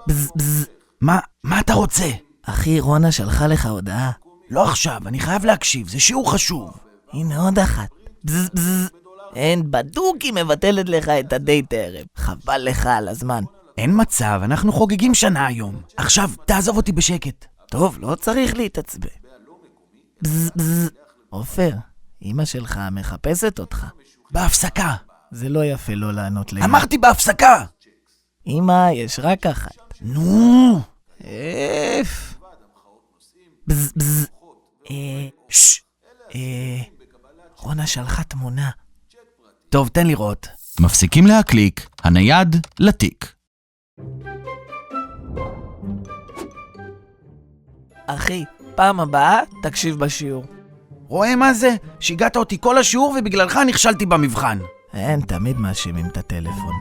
בז בז. מה אתה רוצה? אחי, רונה שלחה לך הודעה. לא עכשיו, אני חייב להקשיב, זה שיעור חשוב. הנה עוד אחת. בז בז. אין, בדוק היא מבטלת לך את הדייט הערב. חבל לך על הזמן. אין מצב, אנחנו חוגגים שנה היום. עכשיו, תעזוב אותי בשקט. טוב, לא צריך להתעצבן. בז בז. עופר, אמא שלך מחפשת אותך. בהפסקה. זה לא יפה לא לענות לאמא. אמרתי בהפסקה. אמא, יש רק אחת. נו. איף. בז בז. שש. רונה שלחה תמונה. טוב, תן לראות. מפסיקים להקליק, הנייד לתיק. אחי, פעם הבאה תקשיב בשיעור. רואה מה זה? שיגעת אותי כל השיעור ובגללך נכשלתי במבחן. אין, תמיד מאשימים את הטלפון.